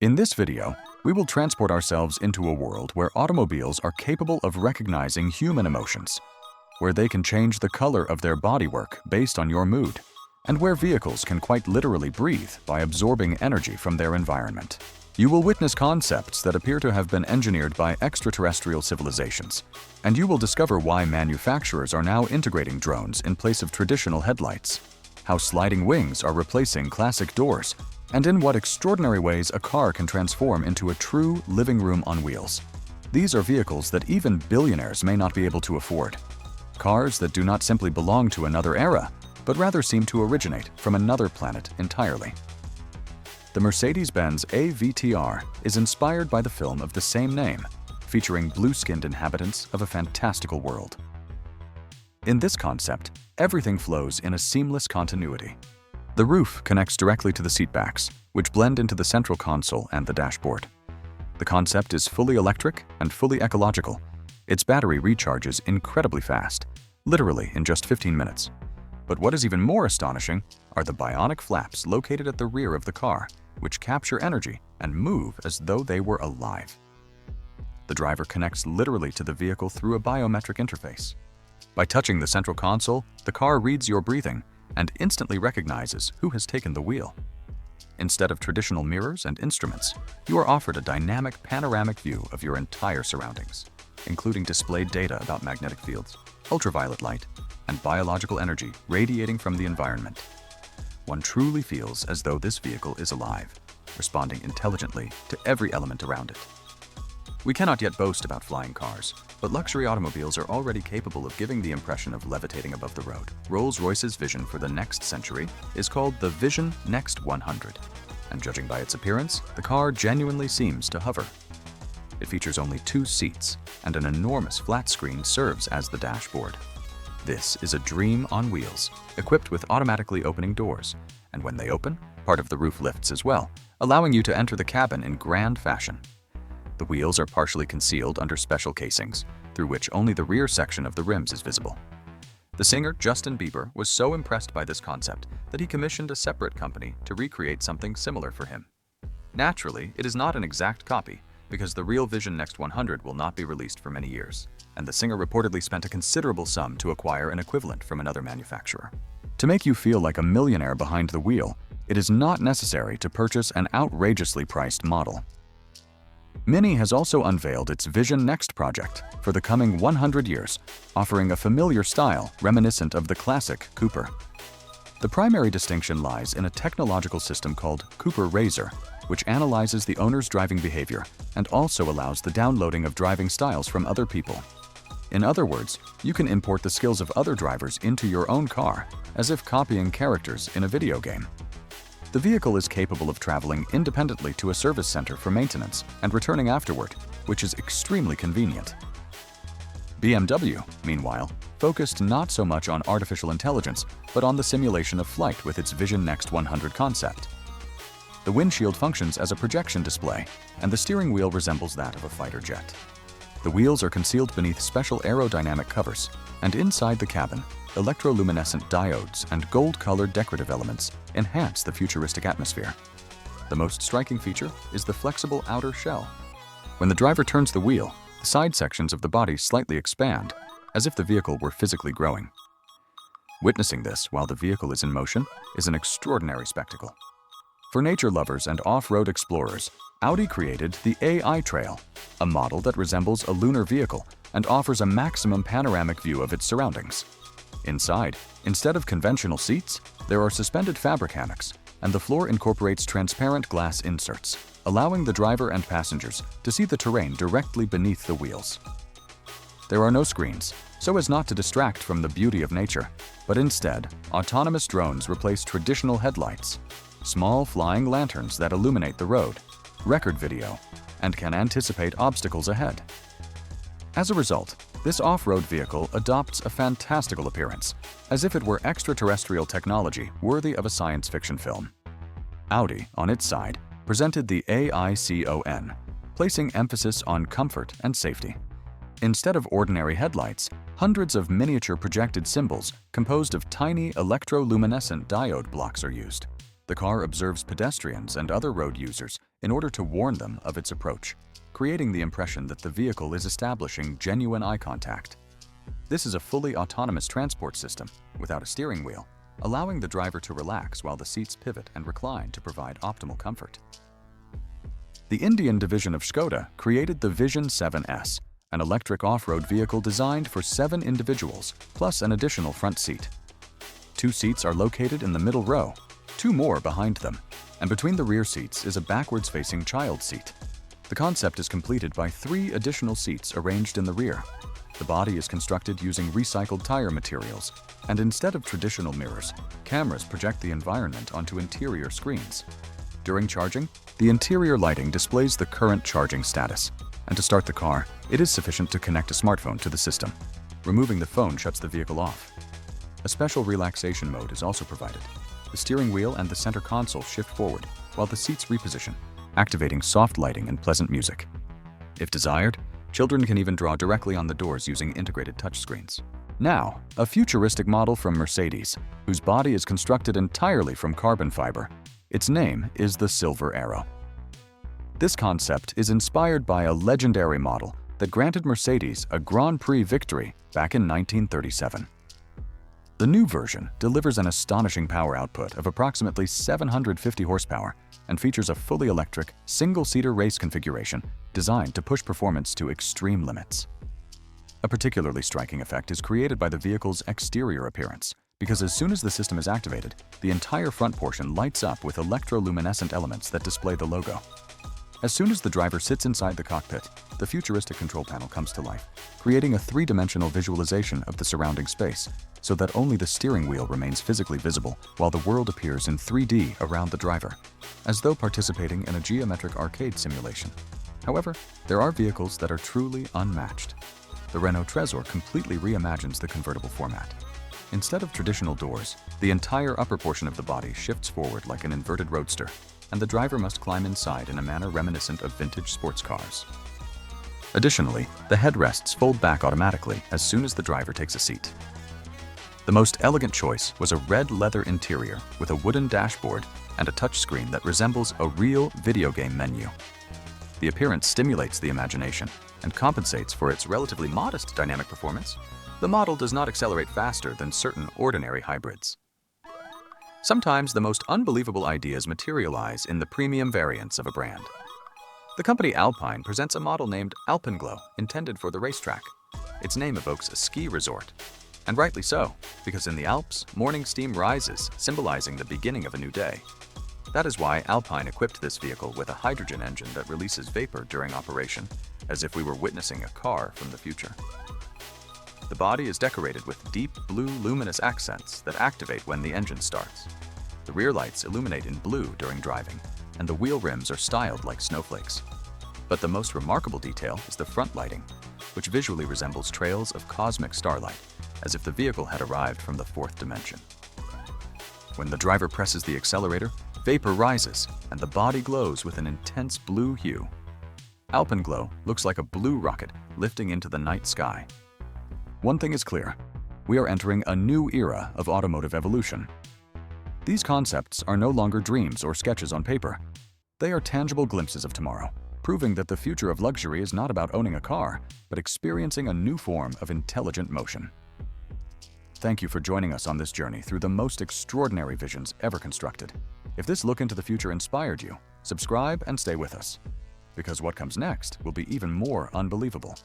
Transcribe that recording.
In this video, we will transport ourselves into a world where automobiles are capable of recognizing human emotions, where they can change the color of their bodywork based on your mood, and where vehicles can quite literally breathe by absorbing energy from their environment. You will witness concepts that appear to have been engineered by extraterrestrial civilizations, and you will discover why manufacturers are now integrating drones in place of traditional headlights, how sliding wings are replacing classic doors, and in what extraordinary ways a car can transform into a true living room on wheels. These are vehicles that even billionaires may not be able to afford. Cars that do not simply belong to another era, but rather seem to originate from another planet entirely. The Mercedes-Benz AVTR is inspired by the film of the same name, featuring blue-skinned inhabitants of a fantastical world. In this concept, everything flows in a seamless continuity. The roof connects directly to the seatbacks, which blend into the central console and the dashboard. The concept is fully electric and fully ecological. Its battery recharges incredibly fast, literally in just 15 minutes. But what is even more astonishing are the bionic flaps located at the rear of the car, which capture energy and move as though they were alive. The driver connects literally to the vehicle through a biometric interface. By touching the central console, the car reads your breathing and instantly recognizes who has taken the wheel. Instead of traditional mirrors and instruments, you are offered a dynamic panoramic view of your entire surroundings, including displayed data about magnetic fields, ultraviolet light, and biological energy radiating from the environment. One truly feels as though this vehicle is alive, responding intelligently to every element around it. We cannot yet boast about flying cars, but luxury automobiles are already capable of giving the impression of levitating above the road. Rolls-Royce's vision for the next century is called the Vision Next 100, and judging by its appearance, the car genuinely seems to hover. It features only 2 seats, and an enormous flat screen serves as the dashboard. This is a dream on wheels, equipped with automatically opening doors, and when they open, part of the roof lifts as well, allowing you to enter the cabin in grand fashion. The wheels are partially concealed under special casings, through which only the rear section of the rims is visible. The singer Justin Bieber was so impressed by this concept that he commissioned a separate company to recreate something similar for him. Naturally, it is not an exact copy, because the real Vision Next 100 will not be released for many years, and the singer reportedly spent a considerable sum to acquire an equivalent from another manufacturer. To make you feel like a millionaire behind the wheel, it is not necessary to purchase an outrageously priced model. Mini has also unveiled its Vision Next project for the coming 100 years, offering a familiar style reminiscent of the classic Cooper. The primary distinction lies in a technological system called Cooper Razor, which analyzes the owner's driving behavior and also allows the downloading of driving styles from other people. In other words, you can import the skills of other drivers into your own car, as if copying characters in a video game. The vehicle is capable of traveling independently to a service center for maintenance and returning afterward, which is extremely convenient. BMW, meanwhile, focused not so much on artificial intelligence, but on the simulation of flight with its Vision Next 100 concept. The windshield functions as a projection display, and the steering wheel resembles that of a fighter jet. The wheels are concealed beneath special aerodynamic covers, and inside the cabin, electroluminescent diodes and gold-colored decorative elements enhance the futuristic atmosphere. The most striking feature is the flexible outer shell. When the driver turns the wheel, the side sections of the body slightly expand, as if the vehicle were physically growing. Witnessing this while the vehicle is in motion is an extraordinary spectacle. For nature lovers and off-road explorers, Audi created the AI Trail, a model that resembles a lunar vehicle and offers a maximum panoramic view of its surroundings. Inside, instead of conventional seats, there are suspended fabric hammocks, and the floor incorporates transparent glass inserts, allowing the driver and passengers to see the terrain directly beneath the wheels. There are no screens, so as not to distract from the beauty of nature, but instead, autonomous drones replace traditional headlights, small flying lanterns that illuminate the road, record video, and can anticipate obstacles ahead. As a result, this off-road vehicle adopts a fantastical appearance, as if it were extraterrestrial technology worthy of a science fiction film. Audi, on its side, presented the AICON, placing emphasis on comfort and safety. Instead of ordinary headlights, hundreds of miniature projected symbols composed of tiny electroluminescent diode blocks are used. The car observes pedestrians and other road users in order to warn them of its approach, creating the impression that the vehicle is establishing genuine eye contact. This is a fully autonomous transport system without a steering wheel, allowing the driver to relax while the seats pivot and recline to provide optimal comfort. The Indian division of Škoda created the Vision 7S, an electric off-road vehicle designed for 7 individuals, plus an additional front seat. 2 seats are located in the middle row, 2 more behind them, and between the rear seats is a backwards-facing child seat. The concept is completed by 3 additional seats arranged in the rear. The body is constructed using recycled tire materials, and instead of traditional mirrors, cameras project the environment onto interior screens. During charging, the interior lighting displays the current charging status, and to start the car, it is sufficient to connect a smartphone to the system. Removing the phone shuts the vehicle off. A special relaxation mode is also provided. The steering wheel and the center console shift forward, while the seats reposition, activating soft lighting and pleasant music. If desired, children can even draw directly on the doors using integrated touchscreens. Now, a futuristic model from Mercedes, whose body is constructed entirely from carbon fiber. Its name is the Silver Arrow. This concept is inspired by a legendary model that granted Mercedes a Grand Prix victory back in 1937. The new version delivers an astonishing power output of approximately 750 horsepower and features a fully electric, single-seater race configuration designed to push performance to extreme limits. A particularly striking effect is created by the vehicle's exterior appearance, because as soon as the system is activated, the entire front portion lights up with electroluminescent elements that display the logo. As soon as the driver sits inside the cockpit, the futuristic control panel comes to life, creating a 3-dimensional visualization of the surrounding space, so that only the steering wheel remains physically visible while the world appears in 3D around the driver, as though participating in a geometric arcade simulation. However, there are vehicles that are truly unmatched. The Renault Trezor completely reimagines the convertible format. Instead of traditional doors, the entire upper portion of the body shifts forward like an inverted roadster, and the driver must climb inside in a manner reminiscent of vintage sports cars. Additionally, the headrests fold back automatically as soon as the driver takes a seat. The most elegant choice was a red leather interior with a wooden dashboard and a touchscreen that resembles a real video game menu. The appearance stimulates the imagination and compensates for its relatively modest dynamic performance. The model does not accelerate faster than certain ordinary hybrids. Sometimes the most unbelievable ideas materialize in the premium variants of a brand. The company Alpine presents a model named Alpenglow, intended for the racetrack. Its name evokes a ski resort. And rightly so, because in the Alps, morning steam rises, symbolizing the beginning of a new day. That is why Alpine equipped this vehicle with a hydrogen engine that releases vapor during operation, as if we were witnessing a car from the future. The body is decorated with deep blue luminous accents that activate when the engine starts. The rear lights illuminate in blue during driving, and the wheel rims are styled like snowflakes. But the most remarkable detail is the front lighting, which visually resembles trails of cosmic starlight, as if the vehicle had arrived from the 4th dimension. When the driver presses the accelerator, vapor rises, and the body glows with an intense blue hue. Alpenglow looks like a blue rocket lifting into the night sky. One thing is clear: we are entering a new era of automotive evolution. These concepts are no longer dreams or sketches on paper. They are tangible glimpses of tomorrow, proving that the future of luxury is not about owning a car, but experiencing a new form of intelligent motion. Thank you for joining us on this journey through the most extraordinary visions ever constructed. If this look into the future inspired you, subscribe and stay with us, because what comes next will be even more unbelievable.